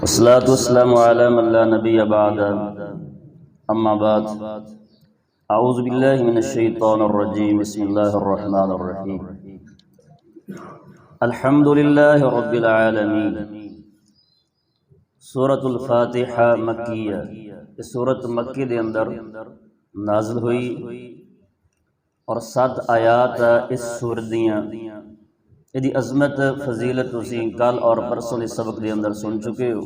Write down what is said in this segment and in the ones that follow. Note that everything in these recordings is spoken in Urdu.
والصلاة والسلام على من لا نبي بعد أما بعد أعوذ بالله من الشيطان الرجيم بسم الله الرحمن الرحيم الحمد لله رب العالمين سورة الفاتحہ مکیہ، اس سورت مکی دے اندر نازل ہوئی اور 7 آیات اس سورت دیاں یہ عظمت فضیلت تسی کل اور پرسوں کے سبق دے اندر سن چکے ہو۔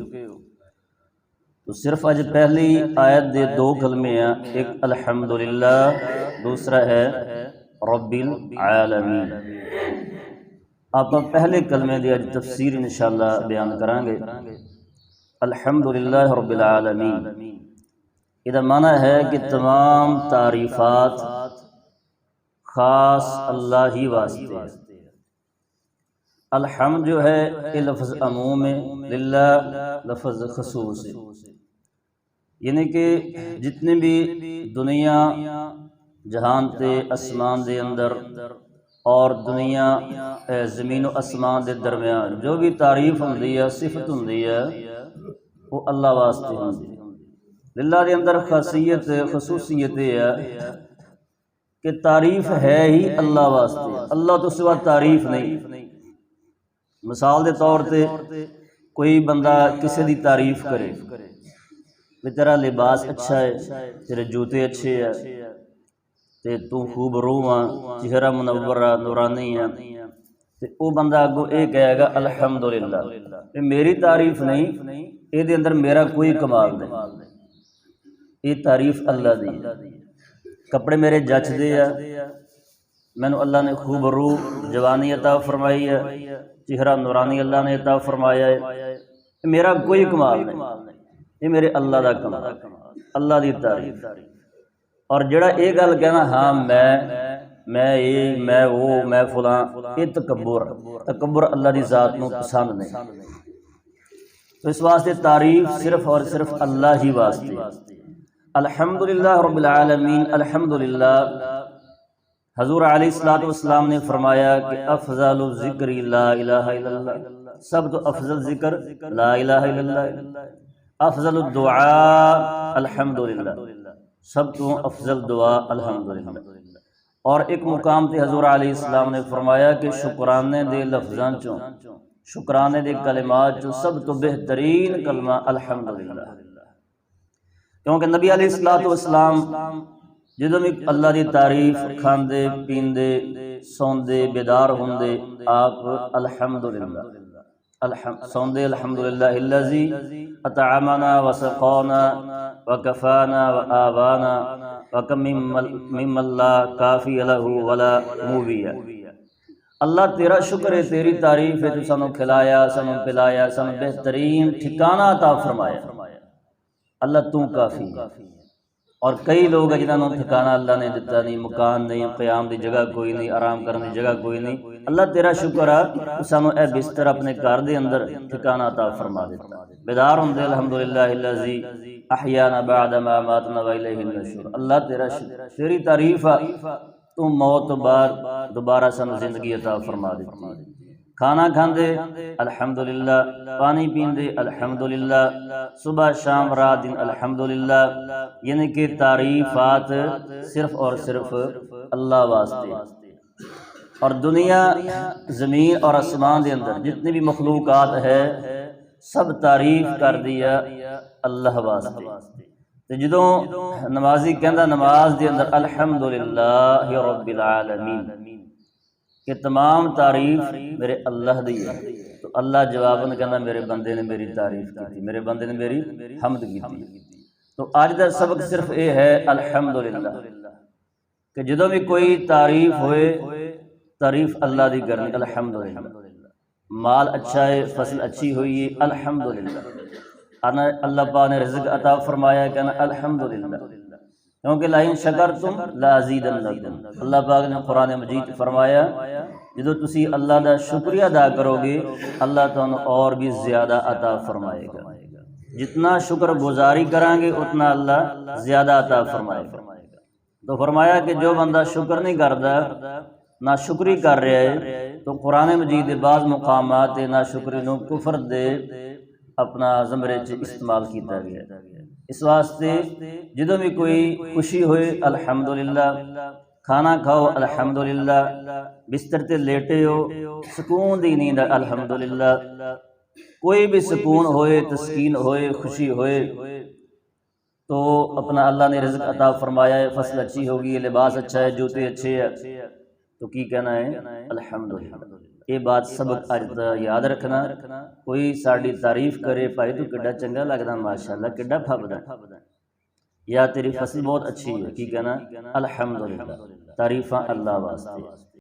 تو صرف اج پہلی آیت دے 2 کلمے ہیں، ایک الحمدللہ، دوسرا ہے رب العالمین۔ آپ پہلے کلمے دی اج تفسیر انشاءاللہ بیان کریں گے۔ الحمدللہ رب العالمین، یہ معنی ہے کہ تمام تعریفات خاص اللہ ہی واسطے۔ الحمد جو ہے یہ لفظ عموم ہے، للہ لفظ خصوص ہے، یعنی کہ جتنے بھی دنیا جہان تے اسمان دے اندر اور دنیا زمین و اسمان دے درمیان جو بھی تعریف ہوندی ہے، صفت ہوندی ہے، وہ اللہ واسطے ہوندی ہے۔ للہ دے اندر خاصیت خصوصیت ہے کہ تعریف ہے ہی اللہ واسطے، اللہ تو سوا تعریف نہیں۔ مثال دے طور تے کوئی بندہ کسی دی تعریف کرے کہ تیرا لباس اچھا ہے، تیرے جوتے اچھے ہیں، تے تو خوب روح ہاں، چہرہ منور نورانی ہے، تے او بندہ اگوں اے کہے گا الحمدللہ، یہ میری تعریف نہیں، اے دے اندر میرا کوئی کمال نہیں، یہ تعریف اللہ دی ہے۔ کپڑے میرے جچ دے ہے، مینوں اللہ نے خوب روح جوانی عطا فرمائی ہے، چہرہ نورانی اللہ نے عطا فرمایا ہے، میرا کوئی کمال نہیں، یہ میرے اللہ دا کمال، اللہ دی تعریف۔ اور جڑا یہ گل کہنا ہاں میں یہ میں وہ میں فلاں، یہ تکبر اللہ دی ذات نو پسند نہیں۔ تو اس واسطے تعریف صرف اور صرف اللہ ہی واسطے۔ الحمدللہ رب العالمین، الحمدللہ حضور علیہ السلام نے فرمایا کہ افضل ذکر لا الہ الا اللہ، سب تو افضل ذکر لا الہ الا اللہ، افضل الدعاء الحمدللہ، سب تو افضل دعا الحمدللہ۔ اور ایک مقام تے حضور علیہ السلام نے فرمایا کہ شکرانے دے لفظاں چوں، شکرانے دے کلمات چوں سب تو بہترین کلمہ الحمدللہ، کیونکہ نبی علیہ السلام جدوں بھی اللہ دی تعریف کھاندے پیندے سوندے بیدار ہوندے آپ الحمدللہ سوندے الحمدللہ الذی اطعمنا وسقانا وکفانا وآوانا وکم ممن لا کافی لہ ولا مووی۔ اللہ تیرا شکر ہے، تیری تعریف ہے، تو سانوں کھلایا، سانوں پلایا، سانوں بہترین ٹھکانہ عطا فرمایا، اللہ تو کافی ہے۔ اور کئی لوگ ہیں جنہوں نے ٹھکانہ اللہ نے دیتا نہیں، مکان نہیں، قیام دی جگہ کوئی نہیں، آرام کرنے دی جگہ کوئی نہیں، اللہ تیرا شکر ہے سانوں اے بستر اپنے گھر دے اندر ٹھکانہ عطا فرما دیتا، بیدار ہوندے الحمدللہ الذی احیانا بعد ما اماتنا والیہ النشور۔ اللہ تیرا شکر، تیری تعریف ہے تو موت بعد دوبارہ سانوں زندگی عطا فرما دیتی، کھانا کھاندے الحمدللہ، پانی پیندے الحمدللہ، صبح شام رات دن الحمدللہ، یعنی کہ تعریفات صرف اور صرف اللہ واسطے۔ اور دنیا زمین اور آسمان دے اندر جتنی بھی مخلوقات ہے سب تعریف کر دیا اللہ واسطے۔ تو جدوں نمازی کہندا نماز دے اندر الحمدللہ رب العالمین، کہ تمام تعریف میرے اللہ دی ہے، تو اللہ جواباً کہنا میرے بندے نے میری تعریف کی، میرے بندے نے میری حمد کی۔ تو آج دا سبق صرف یہ ہے الحمدللہ، کہ جدوں بھی کوئی تعریف ہوئے تعریف اللہ دی کرنی الحمدللہ۔ مال اچھا ہے، فصل اچھی ہوئی ہے الحمدللہ، اللہ پاک نے رزق عطا فرمایا کہنا الحمدللہ، کیونکہ لئن شکرتم لازیدنکم، اللہ پاک نے قرآن مجید فرمایا جدو تسی اللہ دا شکریہ ادا کرو گے اللہ تانوں اور بھی زیادہ عطا فرمائے گا، جتنا شکر گزاری کریں گے اتنا اللہ زیادہ عطا فرمائے گا۔ تو فرمایا کہ جو بندہ شکر نہیں کرتا، نہ شکری کر رہا ہے، تو قرآن مجید بعض مقامات نہ شکری نو کفر دے اپنا زمرے چ استعمال کیتا گیا۔ اس واسطے جدوں بھی کوئی خوشی ہوئے الحمدللہ، کھانا کھاؤ الحمدللہ، بستر تے لیٹے ہو سکون دی نیند الحمدللہ، کوئی بھی سکون ہوئے، تسکین ہوئے، خوشی ہوئے تو اپنا اللہ نے رزق عطا فرمایا ہے، فصل اچھی ہوگی، لباس اچھا ہے، جوتے اچھے ہیں، تو کی کہنا ہے الحمدللہ۔ یہ بات سبق اج دا یاد رکھنا، کوئی ساڈی تعریف کرے بھائی تو کڈا چنگا لگدا ماشاءاللہ، کڈا پھبدا، یا تیری فصل بہت اچھی ہے، کی کہنا الحمدللہ، تعریفاں اللہ واسطے۔